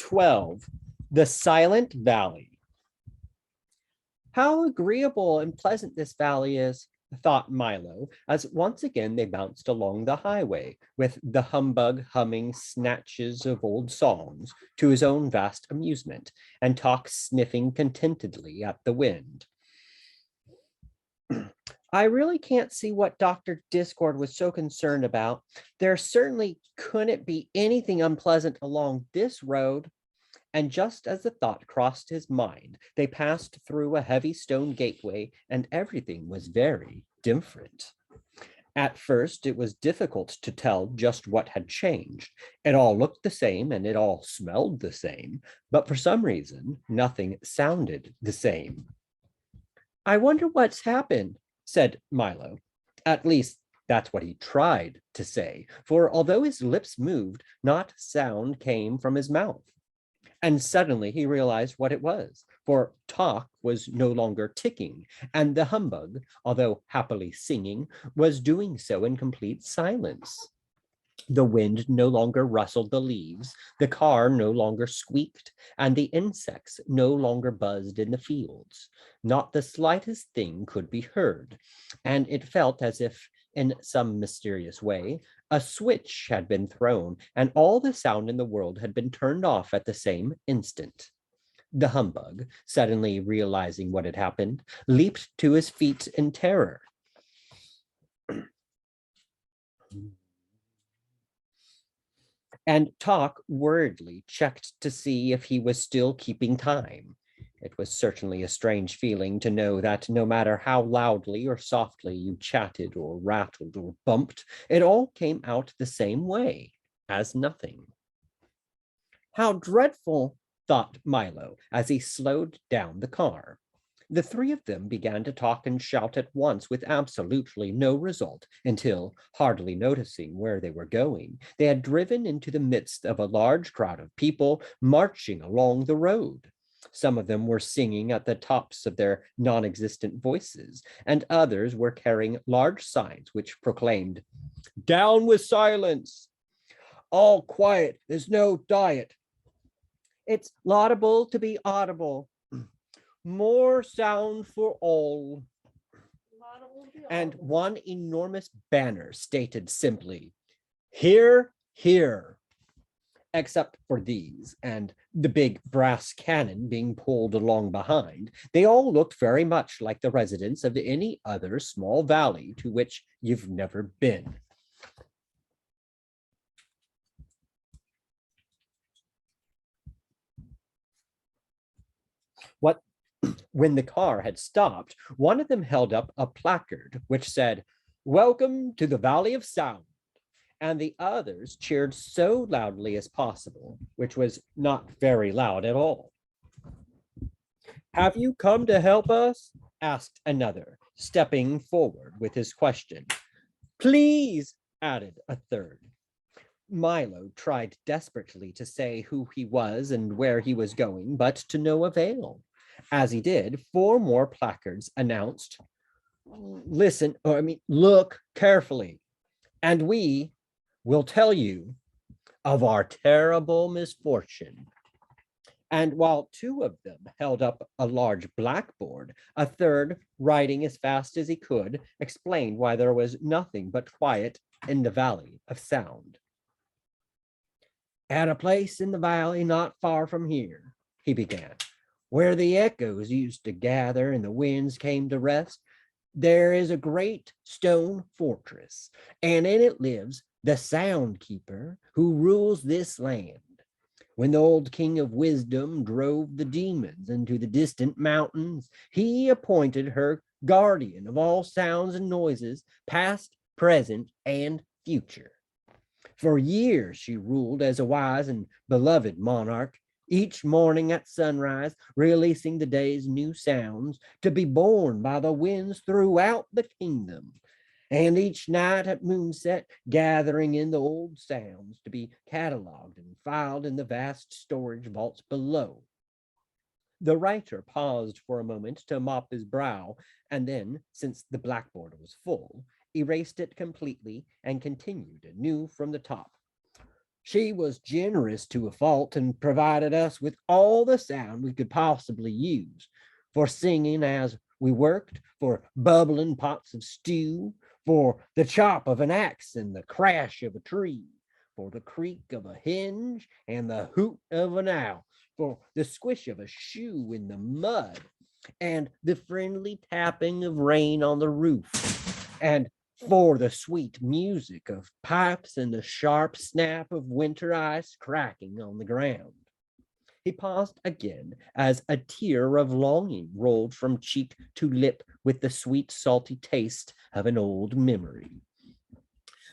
12. The Silent Valley. How agreeable and pleasant this valley is, thought Milo, as once again they bounced along the highway, with the humbug humming snatches of old songs to his own vast amusement, and Talk sniffing contentedly at the wind. I really can't see what Dr. Discord was so concerned about. There certainly couldn't be anything unpleasant along this road. And just as the thought crossed his mind, they passed through a heavy stone gateway, and everything was very different. At first, it was difficult to tell just what had changed. It all looked the same and it all smelled the same, but for some reason, nothing sounded the same. I wonder what's happened, said Milo. At least that's what he tried to say, for although his lips moved, not sound came from his mouth. And suddenly he realized what it was, for Talk was no longer ticking, and the humbug, although happily singing, was doing so in complete silence. The wind no longer rustled the leaves, the car no longer squeaked, and the insects no longer buzzed in the fields. Not the slightest thing could be heard, and it felt as if, in some mysterious way, a switch had been thrown, and all the sound in the world had been turned off at the same instant. The humbug, suddenly realizing what had happened, leaped to his feet in terror. And Talk worriedly checked to see if he was still keeping time. It was certainly a strange feeling to know that no matter how loudly or softly you chatted or rattled or bumped, it all came out the same way, as nothing. How dreadful, thought Milo as he slowed down the car. The three of them began to talk and shout at once with absolutely no result until, hardly noticing where they were going, they had driven into the midst of a large crowd of people marching along the road. Some of them were singing at the tops of their non-existent voices, and others were carrying large signs which proclaimed, "Down with silence! All quiet, there's no diet. It's laudable to be audible. More sound for all." And one enormous banner stated simply, "Here, here." Except for these and the big brass cannon being pulled along behind, they all looked very much like the residents of any other small valley to which you've never been. When the car had stopped, one of them held up a placard which said, "Welcome to the Valley of Sound." And the others cheered so loudly as possible, which was not very loud at all. "Have you come to help us?" asked another, stepping forward with his question. "Please," added a third. Milo tried desperately to say who he was and where he was going, but to no avail. As he did, 4 more placards announced, look carefully, and we will tell you of our terrible misfortune." And while 2 of them held up a large blackboard, a third, writing as fast as he could, explained why there was nothing but quiet in the Valley of Sound. "At a place in the valley not far from here," he began, "where the echoes used to gather and the winds came to rest, there is a great stone fortress, and in it lives the Sound Keeper who rules this land. When the old King of Wisdom drove the demons into the distant mountains, he appointed her guardian of all sounds and noises, past, present, and future. For years she ruled as a wise and beloved monarch, each morning at sunrise, releasing the day's new sounds to be borne by the winds throughout the kingdom, and each night at moonset, gathering in the old sounds to be cataloged and filed in the vast storage vaults below." The writer paused for a moment to mop his brow, and then, since the blackboard was full, erased it completely and continued anew from the top. She was generous to a fault and provided us with all the sound we could possibly use for singing as we worked, for bubbling pots of stew, for the chop of an axe and the crash of a tree, for the creak of a hinge and the hoot of an owl, for the squish of a shoe in the mud, and the friendly tapping of rain on the roof, and for the sweet music of pipes and the sharp snap of winter ice cracking on the ground. He paused again as a tear of longing rolled from cheek to lip with the sweet, salty taste of an old memory.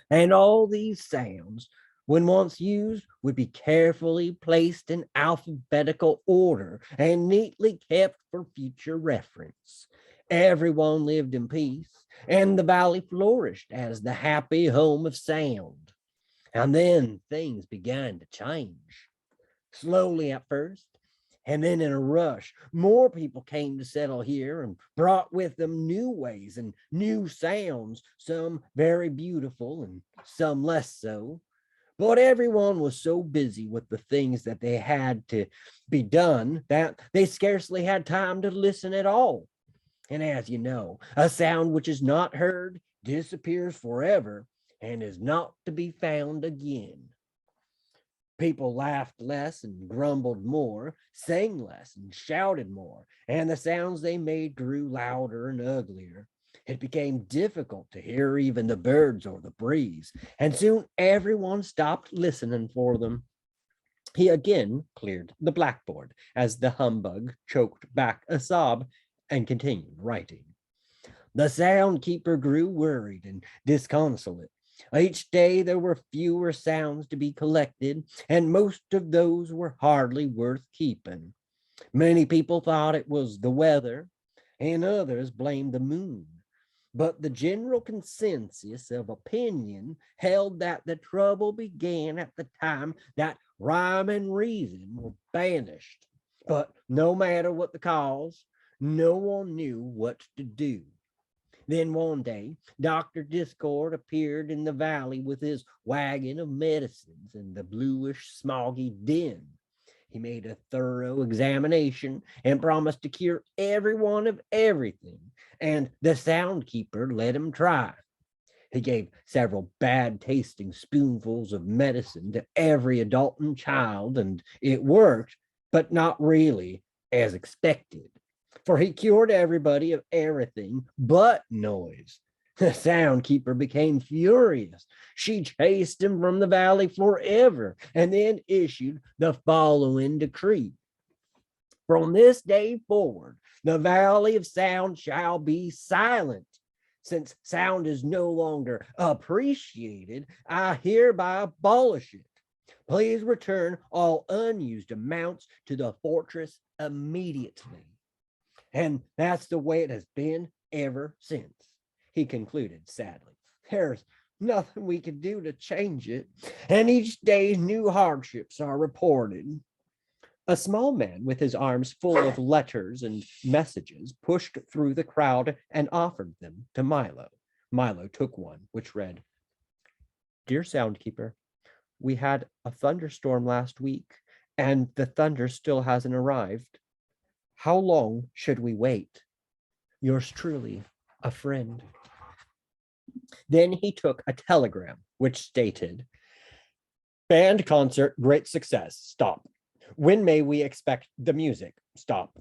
And all these sounds, when once used, would be carefully placed in alphabetical order and neatly kept for future reference. Everyone lived in peace, and the valley flourished as the happy home of sound. And then things began to change. Slowly at first, and then in a rush, more people came to settle here and brought with them new ways and new sounds, some very beautiful and some less so. But everyone was so busy with the things that they had to be done that they scarcely had time to listen at all. And as you know, a sound which is not heard disappears forever and is not to be found again. People laughed less and grumbled more, sang less and shouted more, and the sounds they made grew louder and uglier. It became difficult to hear even the birds or the breeze, and soon everyone stopped listening for them. He again cleared the blackboard as the humbug choked back a sob and continued writing. The sound keeper grew worried and disconsolate. Each day there were fewer sounds to be collected, and most of those were hardly worth keeping. Many people thought it was the weather, and others blamed the moon. But the general consensus of opinion held that the trouble began at the time that rhyme and reason were banished. But no matter what the cause, no one knew what to do. Then one day, Dr. Discord appeared in the valley with his wagon of medicines and the bluish, smoggy den. He made a thorough examination and promised to cure everyone of everything, and the soundkeeper let him try. He gave several bad tasting spoonfuls of medicine to every adult and child, and it worked, but not really as expected, for he cured everybody of everything but noise. The soundkeeper became furious. She chased him from the valley forever and then issued the following decree. From this day forward, the valley of sound shall be silent. Since sound is no longer appreciated, I hereby abolish it. Please return all unused amounts to the fortress immediately. And that's the way it has been ever since, he concluded sadly. There's nothing we can do to change it, and each day new hardships are reported. A small man with his arms full of letters and messages pushed through the crowd and offered them to Milo. Milo took one, which read, Dear Soundkeeper, we had a thunderstorm last week, and the thunder still hasn't arrived. How long should we wait? Yours truly, a friend. Then he took a telegram which stated, Band concert, great success, stop. When may we expect the music? Stop.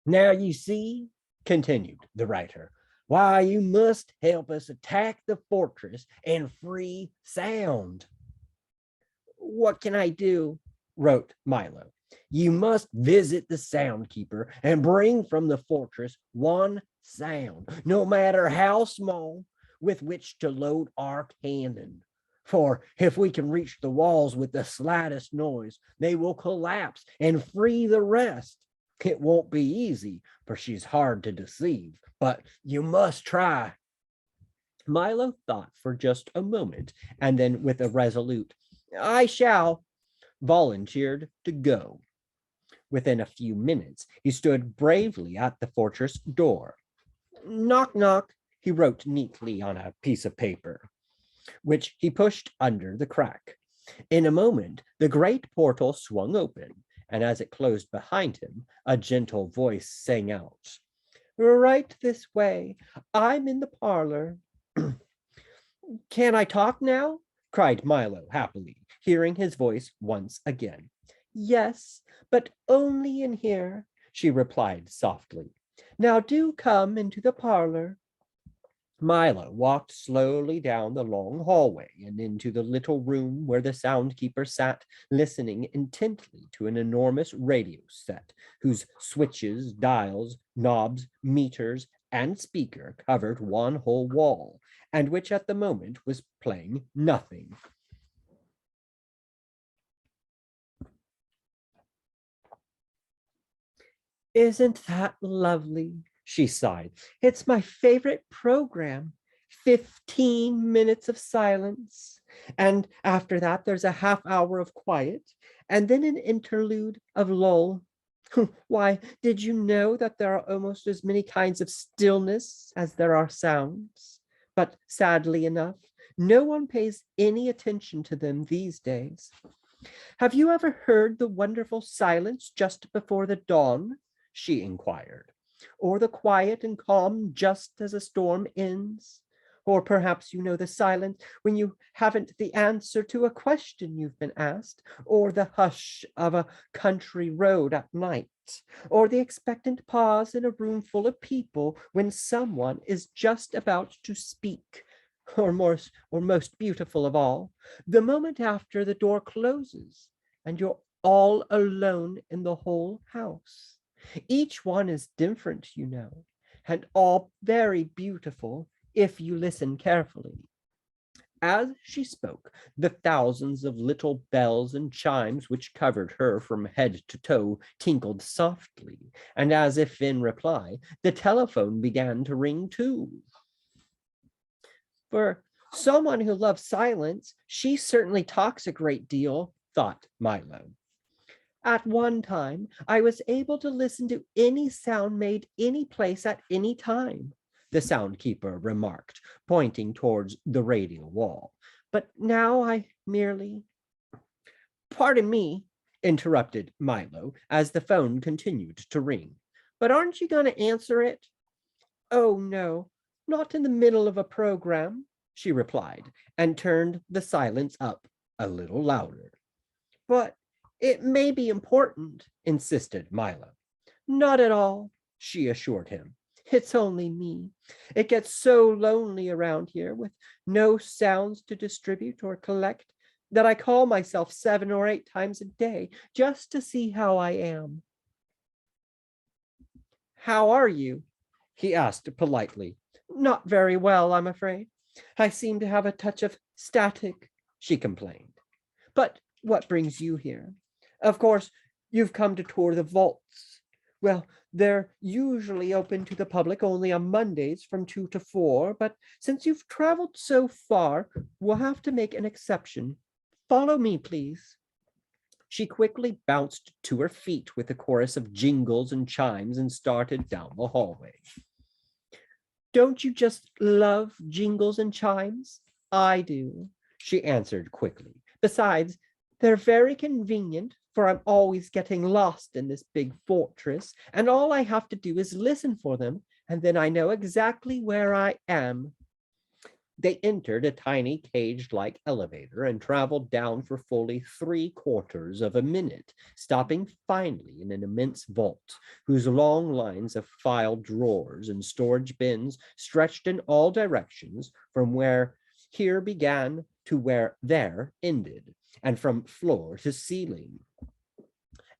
Now you see, continued the writer, why you must help us attack the fortress and free sound. What can I do? Wrote Milo. You must visit the soundkeeper and bring from the fortress one sound, no matter how small, with which to load our cannon. For if we can reach the walls with the slightest noise, they will collapse and free the rest. It won't be easy, for she's hard to deceive, but you must try. Milo thought for just a moment, and then with a resolute, I shall, volunteered to go. Within a few minutes, he stood bravely at the fortress door. Knock, knock, he wrote neatly on a piece of paper, which he pushed under the crack. In a moment, the great portal swung open, and as it closed behind him, a gentle voice sang out, "Right this way. I'm in the parlor." "Can I talk now?" cried Milo happily, hearing his voice once again. "Yes, but only in here," she replied softly. "Now do come into the parlor." Milo walked slowly down the long hallway and into the little room where the soundkeeper sat, listening intently to an enormous radio set whose switches, dials, knobs, meters, and speaker covered one whole wall, and which at the moment was playing nothing. "Isn't that lovely?" she sighed. "It's my favorite program. 15 minutes of silence. And after that, there's a half hour of quiet, and then an interlude of lull. Why, did you know that there are almost as many kinds of stillness as there are sounds? But sadly enough, no one pays any attention to them these days. Have you ever heard the wonderful silence just before the dawn?" she inquired. "Or the quiet and calm just as a storm ends? Or perhaps you know the silence when you haven't the answer to a question you've been asked, or the hush of a country road at night, or the expectant pause in a room full of people when someone is just about to speak, or most beautiful of all, the moment after the door closes and you're all alone in the whole house. Each one is different, you know, and all very beautiful if you listen carefully." As she spoke, the thousands of little bells and chimes which covered her from head to toe tinkled softly, and as if in reply, the telephone began to ring too. "For someone who loves silence, she certainly talks a great deal," thought Milo. "At one time, I was able to listen to any sound made any place at any time," the soundkeeper remarked, pointing towards the radio wall. "But now I merely—" "Pardon me," interrupted Milo as the phone continued to ring. "But aren't you going to answer it?" "Oh, no, not in the middle of a program," she replied, and turned the silence up a little louder. "But it may be important," insisted Milo. "Not at all," she assured him. "It's only me. It gets so lonely around here with no sounds to distribute or collect that I call myself 7 or 8 times a day just to see how I am." "How are you?" he asked politely. "Not very well, I'm afraid. I seem to have a touch of static," she complained. "But what brings you here? Of course, you've come to tour the vaults. Well, they're usually open to the public only on Mondays from 2 to 4, but since you've traveled so far, we'll have to make an exception. Follow me, please." She quickly bounced to her feet with a chorus of jingles and chimes and started down the hallway. "Don't you just love jingles and chimes? I do," she answered quickly. "Besides, they're very convenient, for I'm always getting lost in this big fortress, and all I have to do is listen for them, and then I know exactly where I am." They entered a tiny cage-like elevator and traveled down for fully 3/4 of a minute, stopping finally in an immense vault, whose long lines of file drawers and storage bins stretched in all directions from where here began to where there ended, and from floor to ceiling.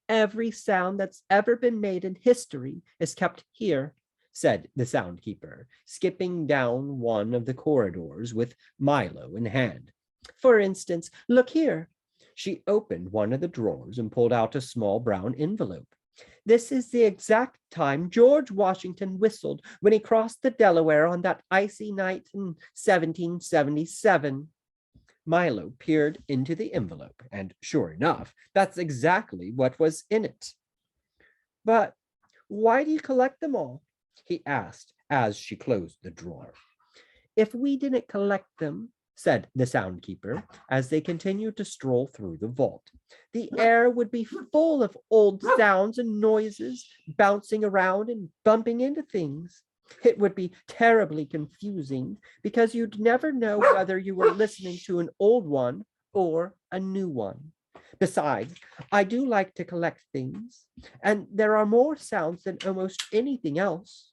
"Every sound that's ever been made in history is kept here," said the soundkeeper, skipping down one of the corridors with Milo in hand. "For instance, look here." She opened one of the drawers and pulled out a small brown envelope. "This is the exact time George Washington whistled when he crossed the Delaware on that icy night in 1777. Milo peered into the envelope, and sure enough, that's exactly what was in it. "But why do you collect them all?" he asked as she closed the drawer. "If we didn't collect them, said the sound keeper as they continued to stroll through the vault. The air would be full of old sounds and noises, bouncing around and bumping into things. It would be terribly confusing because you'd never know whether you were listening to an old one or a new one. Besides, I do like to collect things, and there are more sounds than almost anything else.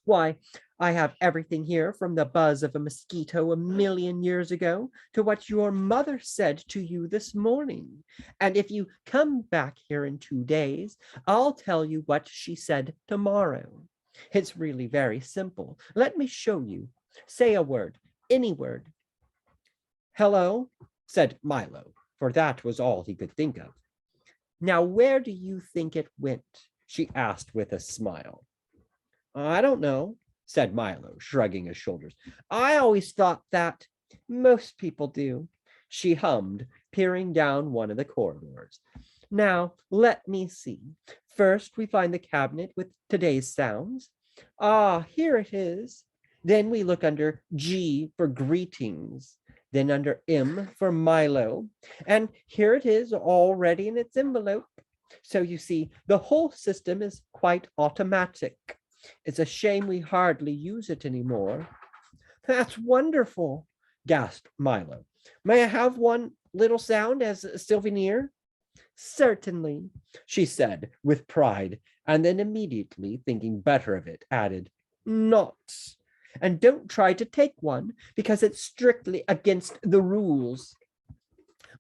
Why, I have everything here from the buzz of a mosquito a million years ago to what your mother said to you this morning. And if you come back here in 2 days, I'll tell you what she said tomorrow. It's really very simple. Let me show you. Say a word, any word. Hello, said Milo, for that was all he could think of. Now, where do you think it went? She asked with a smile. I don't know, said Milo, shrugging his shoulders. I always thought that. Most people do, she hummed, peering down one of the corridors. Now, let me see. First, we find the cabinet with today's sounds. Ah, here it is. Then we look under G for greetings, then under M for Milo. And here it is already in its envelope. So you see, the whole system is quite automatic. It's a shame we hardly use it anymore. That's wonderful, gasped Milo. May I have one little sound as a souvenir? Certainly, she said with pride, and then immediately thinking better of it, added, not. And don't try to take one, because it's strictly against the rules.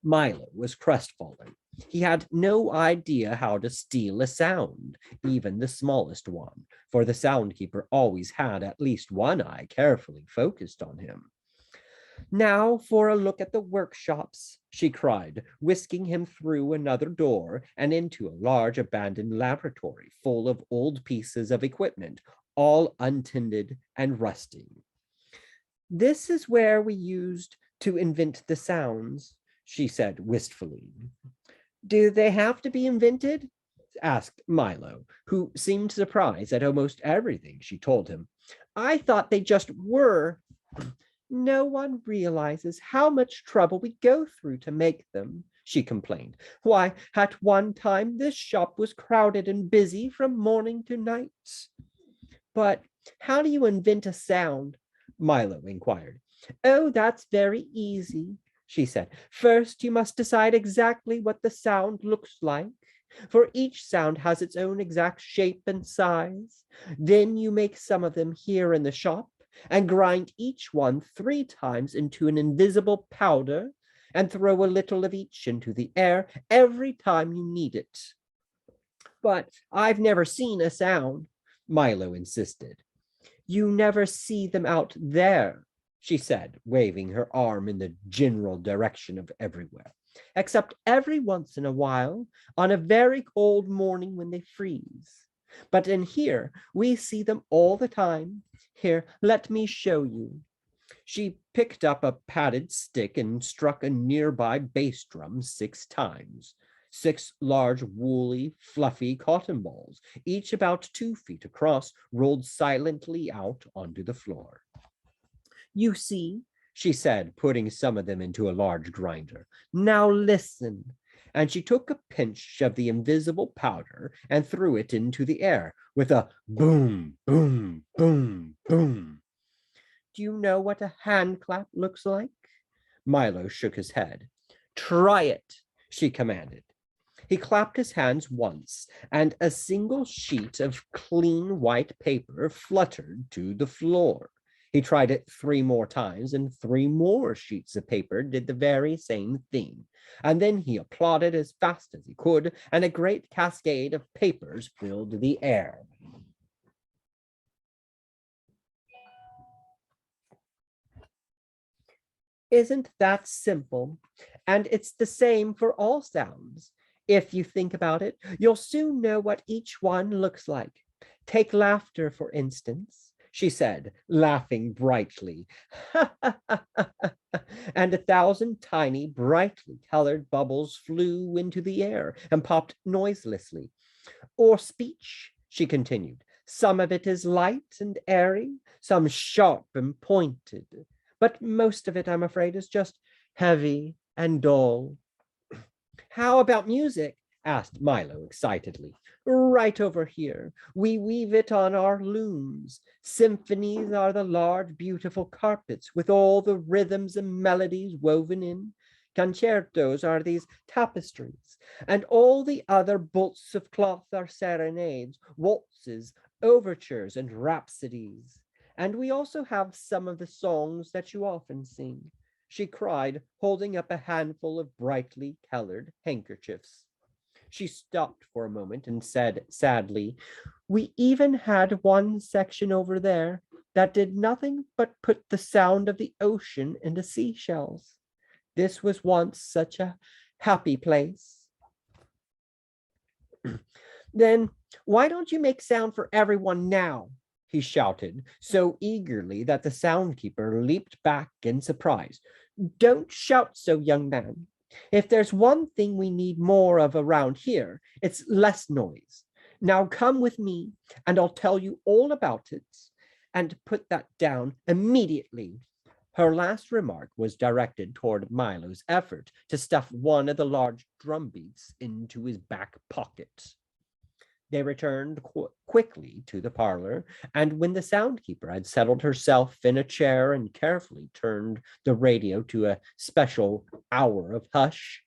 Milo was crestfallen. He had no idea how to steal a sound, even the smallest one, for the soundkeeper always had at least one eye carefully focused on him. Now for a look at the workshops, she cried, whisking him through another door and into a large abandoned laboratory full of old pieces of equipment, all untended and rusting. This is where we used to invent the sounds, she said wistfully. Do they have to be invented? Asked Milo, who seemed surprised at almost everything she told him. I thought they just were. No one realizes how much trouble we go through to make them, she complained. Why, at one time this shop was crowded and busy from morning to night. But how do you invent a sound? Milo inquired. Oh, that's very easy, she said. First, you must decide exactly what the sound looks like, for each sound has its own exact shape and size. Then you make some of them here in the shop and grind each one 3 times into an invisible powder and throw a little of each into the air every time you need it. But I've never seen a sound, Milo insisted. You never see them out there, she said, waving her arm in the general direction of everywhere, except every once in a while on a very cold morning when they freeze. But in here, we see them all the time. Here, let me show you. She picked up a padded stick and struck a nearby bass drum 6 times. 6 large, woolly, fluffy cotton balls, each about 2 feet across, rolled silently out onto the floor. You see, she said, putting some of them into a large grinder. Now listen. And she took a pinch of the invisible powder and threw it into the air with a boom, boom, boom, boom. Do you know what a hand clap looks like? Milo shook his head. Try it, she commanded. He clapped his hands once, and a single sheet of clean white paper fluttered to the floor. He tried it 3 more times, and 3 more sheets of paper did the very same thing. And then he applauded as fast as he could, and a great cascade of papers filled the air. Isn't that simple? And it's the same for all sounds. If you think about it, you'll soon know what each one looks like. Take laughter, for instance, she said, laughing brightly. And 1,000 tiny, brightly colored bubbles flew into the air and popped noiselessly. Or speech, she continued. Some of it is light and airy, some sharp and pointed. but most of it, I'm afraid, is just heavy and dull. How about music? Asked Milo excitedly. Right over here. We weave it on our looms. Symphonies are the large, beautiful carpets with all the rhythms and melodies woven in. Concertos are these tapestries, and all the other bolts of cloth are serenades, waltzes, overtures, and rhapsodies. And we also have some of the songs that you often sing, she cried, holding up a handful of brightly colored handkerchiefs. She stopped for a moment and said sadly, we even had one section over there that did nothing but put the sound of the ocean into seashells. This was once such a happy place. Then why don't you make sound for everyone now? He shouted so eagerly that the soundkeeper leaped back in surprise. Don't shout so, young man. If there's one thing we need more of around here, it's less noise. Now come with me, and I'll tell you all about it. And put that down immediately. Her last remark was directed toward Milo's effort to stuff one of the large drum beats into his back pocket. They returned quickly to the parlor, and when the soundkeeper had settled herself in a chair and carefully turned the radio to a special hour of hush,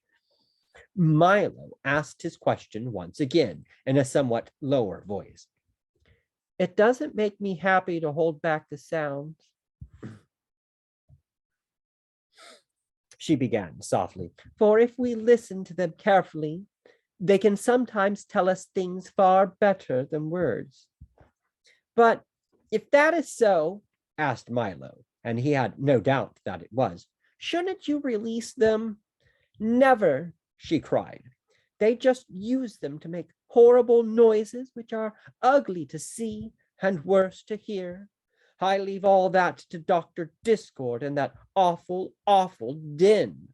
Milo asked his question once again in a somewhat lower voice. It doesn't make me happy to hold back the sounds, she began softly, for if we listen to them carefully, they can sometimes tell us things far better than words. But if that is so, asked Milo, and he had no doubt that it was, shouldn't you release them? Never, she cried. They just use them to make horrible noises which are ugly to see and worse to hear. I leave all that to Dr. Discord and that awful, awful din.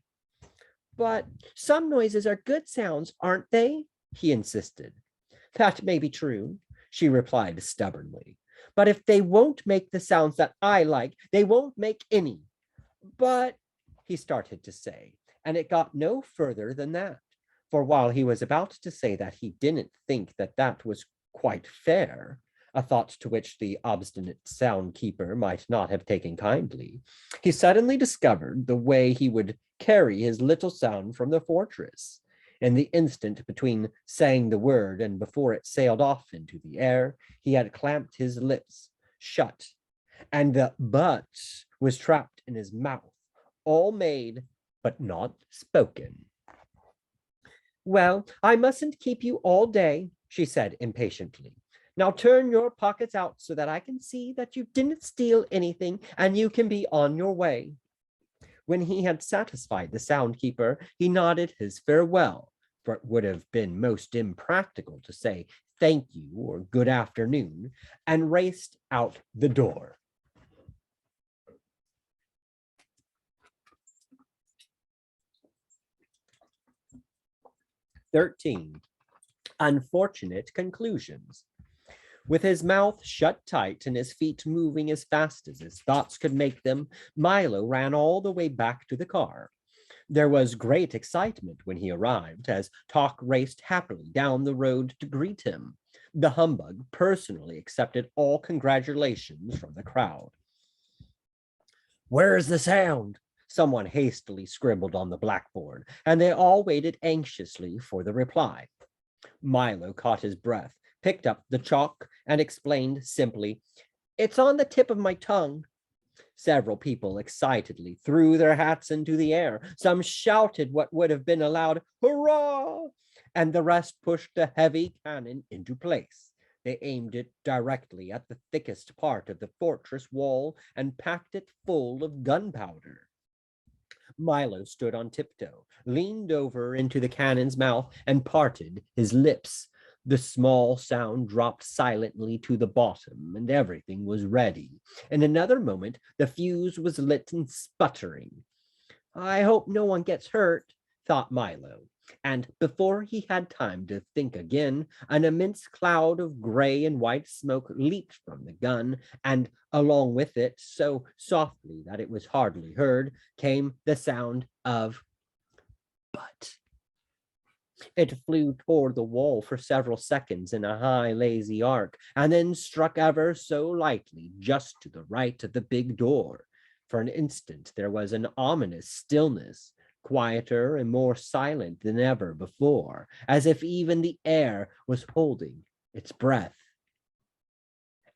But some noises are good sounds, aren't they? He insisted. That may be true, she replied stubbornly. But if they won't make the sounds that I like, they won't make any. But, he started to say, and it got no further than that. For while he was about to say that he didn't think that that was quite fair, a thought to which the obstinate sound-keeper might not have taken kindly, he suddenly discovered the way he would carry his little sound from the fortress. In the instant between saying the word and before it sailed off into the air, he had clamped his lips shut, and the but was trapped in his mouth, all made but not spoken. Well, I mustn't keep you all day, she said impatiently. Now turn your pockets out so that I can see that you didn't steal anything and you can be on your way. When he had satisfied the soundkeeper, he nodded his farewell, for it would have been most impractical to say thank you or good afternoon, and raced out the door. Unfortunate conclusions. With his mouth shut tight and his feet moving as fast as his thoughts could make them, Milo ran all the way back to the car. There was great excitement when he arrived, as talk raced happily down the road to greet him. The humbug personally accepted all congratulations from the crowd. Where's the sound? Someone hastily scribbled on the blackboard, and they all waited anxiously for the reply. Milo caught his breath, picked up the chalk, and explained simply, It's on the tip of my tongue. Several people excitedly threw their hats into the air. Some shouted what would have been a loud hurrah, and the rest pushed the heavy cannon into place. They aimed it directly at the thickest part of the fortress wall and packed it full of gunpowder. Milo stood on tiptoe, leaned over into the cannon's mouth, and parted his lips. The small sound dropped silently to the bottom, and everything was ready. In another moment, the fuse was lit and sputtering. I hope no one gets hurt, thought Milo. And before he had time to think again, an immense cloud of gray and white smoke leaped from the gun, and along with it, so softly that it was hardly heard, came the sound of butt. It flew toward the wall for several seconds in a high, lazy arc, and then struck ever so lightly just to the right of the big door. For an instant, there was an ominous stillness, quieter and more silent than ever before, as if even the air was holding its breath.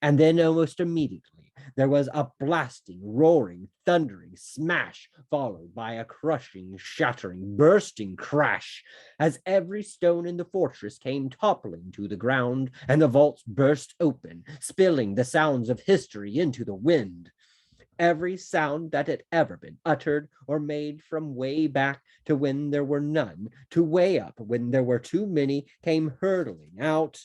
And then almost immediately, there was a blasting, roaring, thundering smash, followed by a crushing, shattering, bursting crash, as every stone in the fortress came toppling to the ground, and the vaults burst open, spilling the sounds of history into the wind. Every sound that had ever been uttered or made, from way back to when there were none, to way up when there were too many, came hurtling out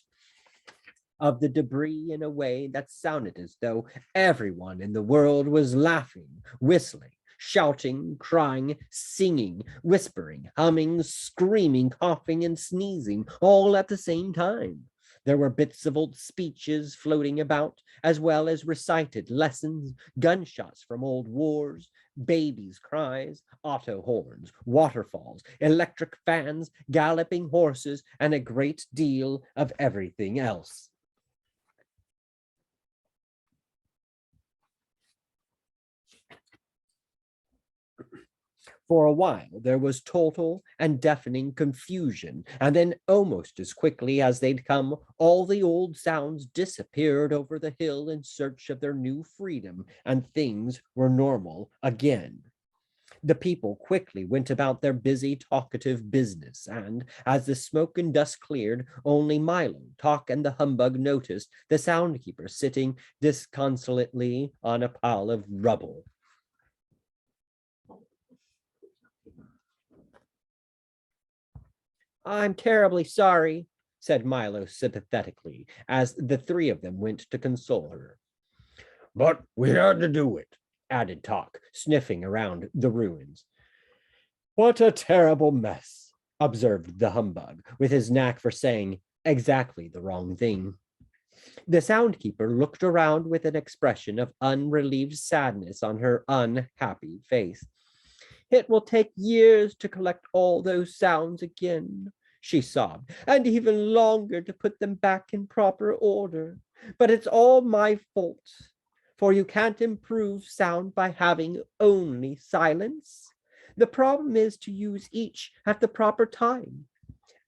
of the debris in a way that sounded as though everyone in the world was laughing, whistling, shouting, crying, singing, whispering, humming, screaming, coughing, and sneezing, all at the same time. There were bits of old speeches floating about, as well as recited lessons, gunshots from old wars, babies' cries, auto horns, waterfalls, electric fans, galloping horses, and a great deal of everything else. For a while, there was total and deafening confusion, and then almost as quickly as they'd come, all the old sounds disappeared over the hill in search of their new freedom, and things were normal again. The people quickly went about their busy, talkative business, and as the smoke and dust cleared, only Milo, Talk, and the humbug noticed the soundkeeper sitting disconsolately on a pile of rubble. "I'm terribly sorry," said Milo sympathetically, as the three of them went to console her. "But we had to do it," added Talk, sniffing around the ruins. "What a terrible mess," observed the humbug, with his knack for saying exactly the wrong thing. The soundkeeper looked around with an expression of unrelieved sadness on her unhappy face. "It will take years to collect all those sounds again," she sobbed, "and even longer to put them back in proper order. But it's all my fault, for you can't improve sound by having only silence. The problem is to use each at the proper time."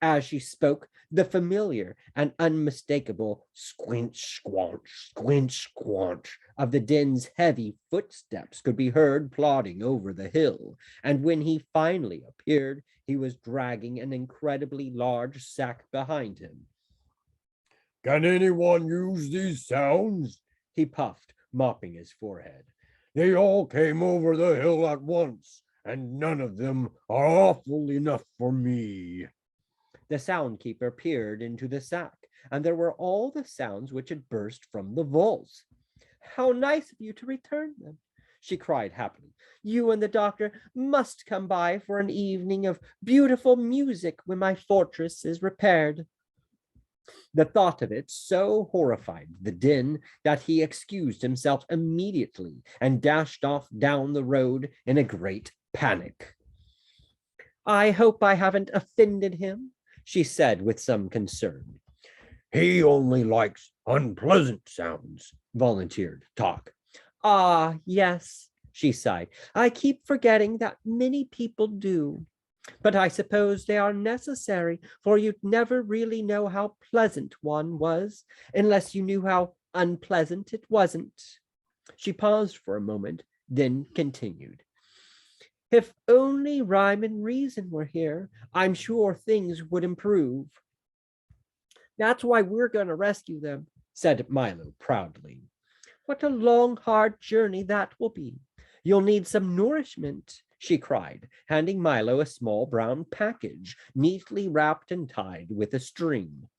As she spoke, the familiar and unmistakable squinch, squanch of the din's heavy footsteps could be heard plodding over the hill, and when he finally appeared, he was dragging an incredibly large sack behind him. "Can anyone use these sounds?" he puffed, mopping his forehead. "They all came over the hill at once, and none of them are awful enough for me." The soundkeeper peered into the sack, and there were all the sounds which had burst from the vaults. "How nice of you to return them," she cried happily. "You and the doctor must come by for an evening of beautiful music when my fortress is repaired." The thought of it so horrified the din that he excused himself immediately and dashed off down the road in a great panic. "I hope I haven't offended him," she said with some concern. "He only likes unpleasant sounds," volunteered Talk. "Ah, yes," she sighed. "I keep forgetting that many people do. But I suppose they are necessary, for you'd never really know how pleasant one was unless you knew how unpleasant it wasn't." She paused for a moment, then continued. "If only Rhyme and Reason were here, I'm sure things would improve." "That's why we're going to rescue them," said Milo proudly. "What a long, hard journey that will be. You'll need some nourishment," she cried, handing Milo a small brown package, neatly wrapped and tied with a string.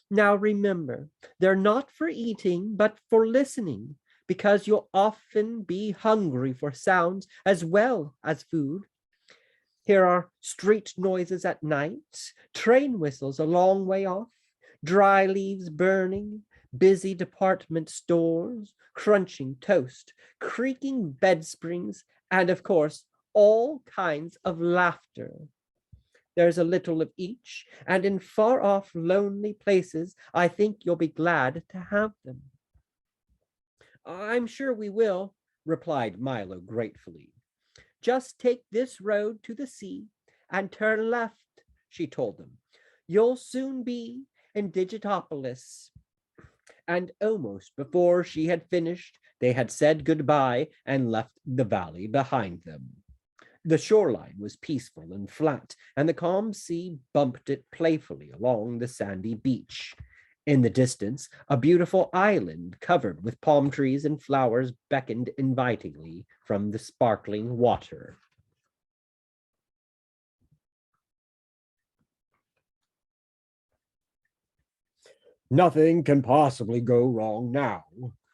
"Now remember, they're not for eating, but for listening, because you'll often be hungry for sounds as well as food. Here are street noises at night, train whistles a long way off, dry leaves burning, busy department stores, crunching toast, creaking bed springs, and of course, all kinds of laughter. There's a little of each, and in far off, lonely places, I think you'll be glad to have them. I'm sure we will, replied Milo gratefully. Just take this road to the sea and turn left, she told them. You'll soon be in Digitopolis. And almost before she had finished, they had said goodbye and left the valley behind them. The shoreline was peaceful and flat, and the calm sea bumped it playfully along the sandy beach. In the distance, a beautiful island covered with palm trees and flowers beckoned invitingly from the sparkling water. Nothing can possibly go wrong now,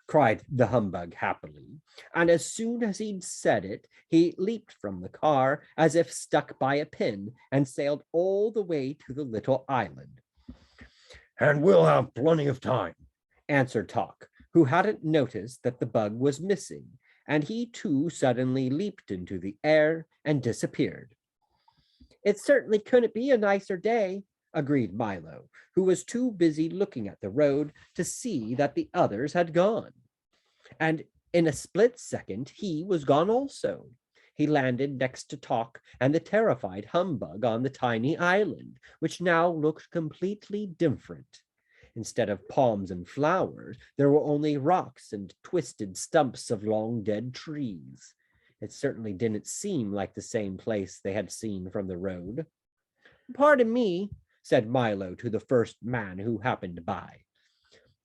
cried the humbug happily. And as soon as he'd said it, he leaped from the car as if stuck by a pin and sailed all the way to the little island. And we'll have plenty of time, answered Talk, who hadn't noticed that the bug was missing, and he too suddenly leaped into the air and disappeared. It certainly couldn't be a nicer day, agreed Milo, who was too busy looking at the road to see that the others had gone. And in a split second, he was gone also. He landed next to Talk and the terrified humbug on the tiny island, which now looked completely different. Instead of palms and flowers, there were only rocks and twisted stumps of long dead trees. It certainly didn't seem like the same place they had seen from the road. Pardon me, said Milo to the first man who happened by.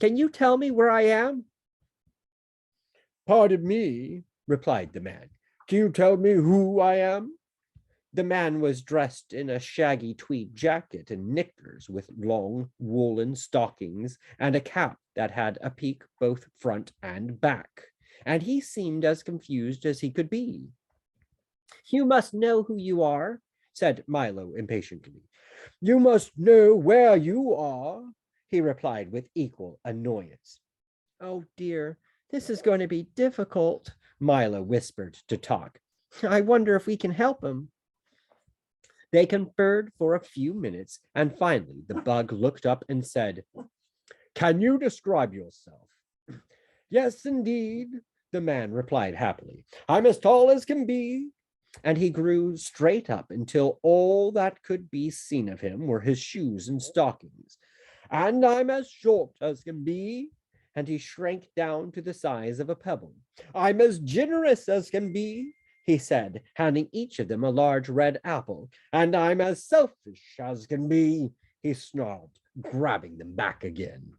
Can you tell me where I am? Pardon me, replied the man. Can you tell me who I am? The man was dressed in a shaggy tweed jacket and knickers with long woolen stockings and a cap that had a peak both front and back, and he seemed as confused as he could be. You must know who you are, said Milo impatiently. You must know where you are, he replied with equal annoyance. Oh dear, this is going to be difficult, Milo whispered to Talk. I wonder if we can help him. They conferred for a few minutes, and finally the bug looked up and said, Can you describe yourself? Yes, indeed, the man replied happily. I'm as tall as can be. And he grew straight up until all that could be seen of him were his shoes and stockings. And I'm as short as can be. And he shrank down to the size of a pebble. I'm as generous as can be, he said, handing each of them a large red apple. And I'm as selfish as can be, he snarled, grabbing them back again.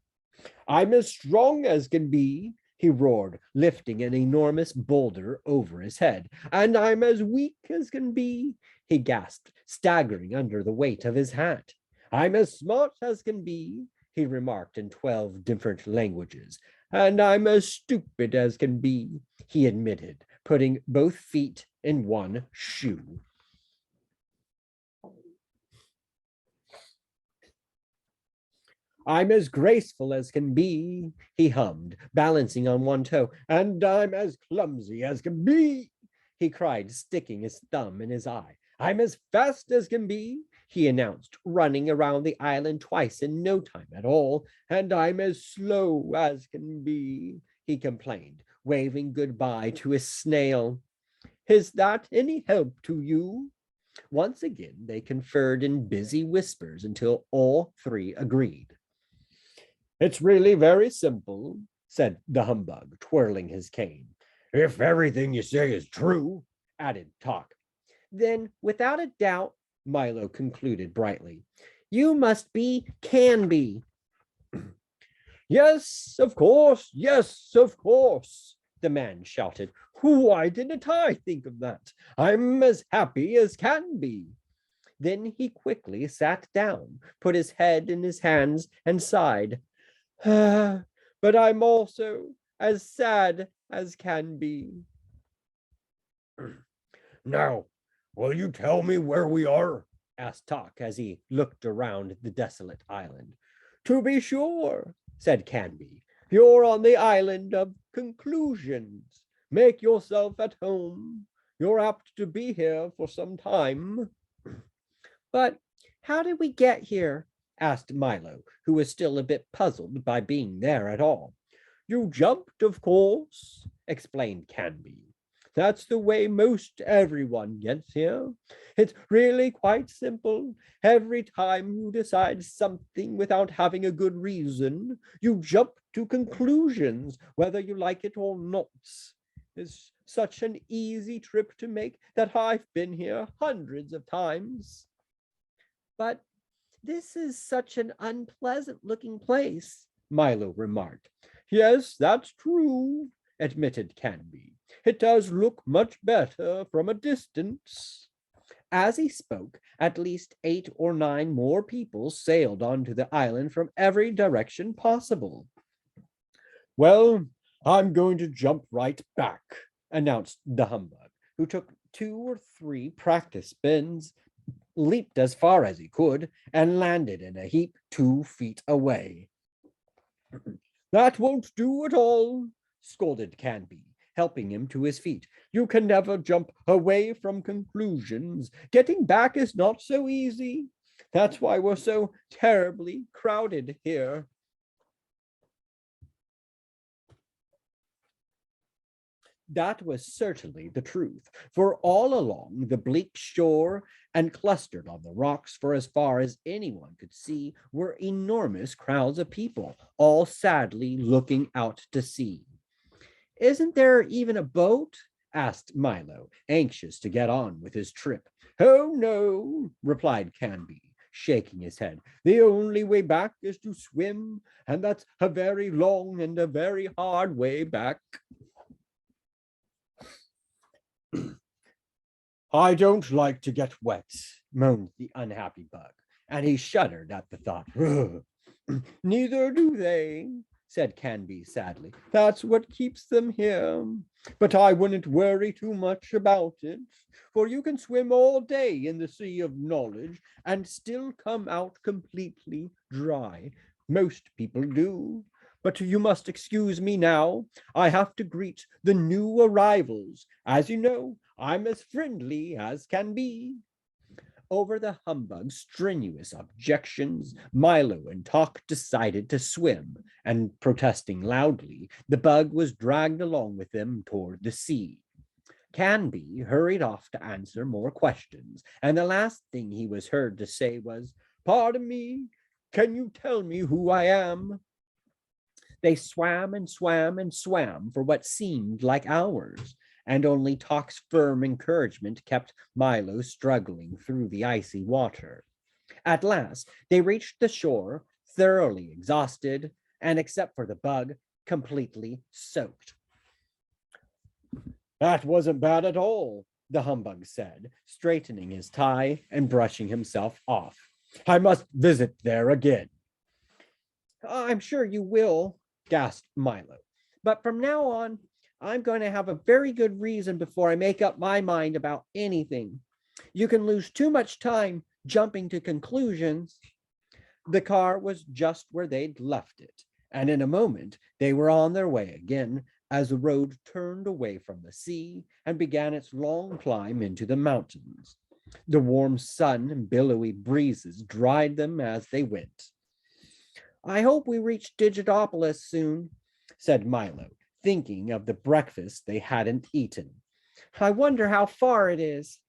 I'm as strong as can be, he roared, lifting an enormous boulder over his head. And I'm as weak as can be, he gasped, staggering under the weight of his hat. I'm as smart as can be, he remarked in 12 different languages. And I'm as stupid as can be, he admitted, putting both feet in one shoe. I'm as graceful as can be, he hummed, balancing on one toe. And I'm as clumsy as can be, he cried, sticking his thumb in his eye. I'm as fast as can be, he announced, running around the island twice in no time at all. And I'm as slow as can be, he complained, waving goodbye to his snail. Is that any help to you? Once again, they conferred in busy whispers until all three agreed. It's really very simple, said the humbug, twirling his cane. If everything you say is true, added Talk. Then, without a doubt, Milo concluded brightly, you must be Canby. Yes, of course, the man shouted. Why didn't I think of that? I'm as happy as can be. Then he quickly sat down, put his head in his hands, and sighed. But I'm also as sad as can be. Now, Will you tell me where we are? Asked Tock as he looked around the desolate island. To be sure, said Canby. You're on the island of conclusions. Make yourself at home. You're apt to be here for some time. But how did we get here? Asked Milo, who was still a bit puzzled by being there at all. You jumped, of course, explained Canby. That's the way most everyone gets here. It's really quite simple. Every time you decide something without having a good reason, you jump to conclusions, whether you like it or not. It's such an easy trip to make that I've been here hundreds of times. But this is such an unpleasant looking place, Milo remarked. Yes, that's true, admitted Canby. It does look much better from a distance. As he spoke, at least 8 or 9 more people sailed onto the island from every direction possible. Well, I'm going to jump right back, announced the humbug, who took 2 or 3 practice spins, leaped as far as he could, and landed in a heap 2 feet away. That won't do at all, scolded Canby, helping him to his feet. You can never jump away from conclusions. Getting back is not so easy. That's why we're so terribly crowded here. That was certainly the truth, for all along the bleak shore and clustered on the rocks for as far as anyone could see were enormous crowds of people, all sadly looking out to sea. Isn't there even a boat? Asked Milo, anxious to get on with his trip. Oh, no, replied Canby, shaking his head. The only way back is to swim, and that's a very long and a very hard way back. I don't like to get wet, moaned the unhappy bug, and he shuddered at the thought. Neither do they, said Canby sadly. That's what keeps them here. But I wouldn't worry too much about it, for you can swim all day in the sea of knowledge and still come out completely dry. Most people do. But you must excuse me now. I have to greet the new arrivals. As you know, I'm as friendly as can be. Over the humbug's strenuous objections, Milo and Tock decided to swim, and protesting loudly, the bug was dragged along with them toward the sea. Canby hurried off to answer more questions, and the last thing he was heard to say was, Pardon me, can you tell me who I am? They swam and swam and swam for what seemed like hours, and only Tock's firm encouragement kept Milo struggling through the icy water. At last, they reached the shore, thoroughly exhausted, and except for the bug, completely soaked. That wasn't bad at all, the humbug said, straightening his tie and brushing himself off. I must visit there again. I'm sure you will, gasped Milo. But from now on, I'm going to have a very good reason before I make up my mind about anything. You can lose too much time jumping to conclusions. The car was just where they'd left it, and in a moment they were on their way again as the road turned away from the sea and began its long climb into the mountains. The warm sun and billowy breezes dried them as they went. I hope we reach Digitopolis soon, said Milo, thinking of the breakfast they hadn't eaten. I wonder how far it is.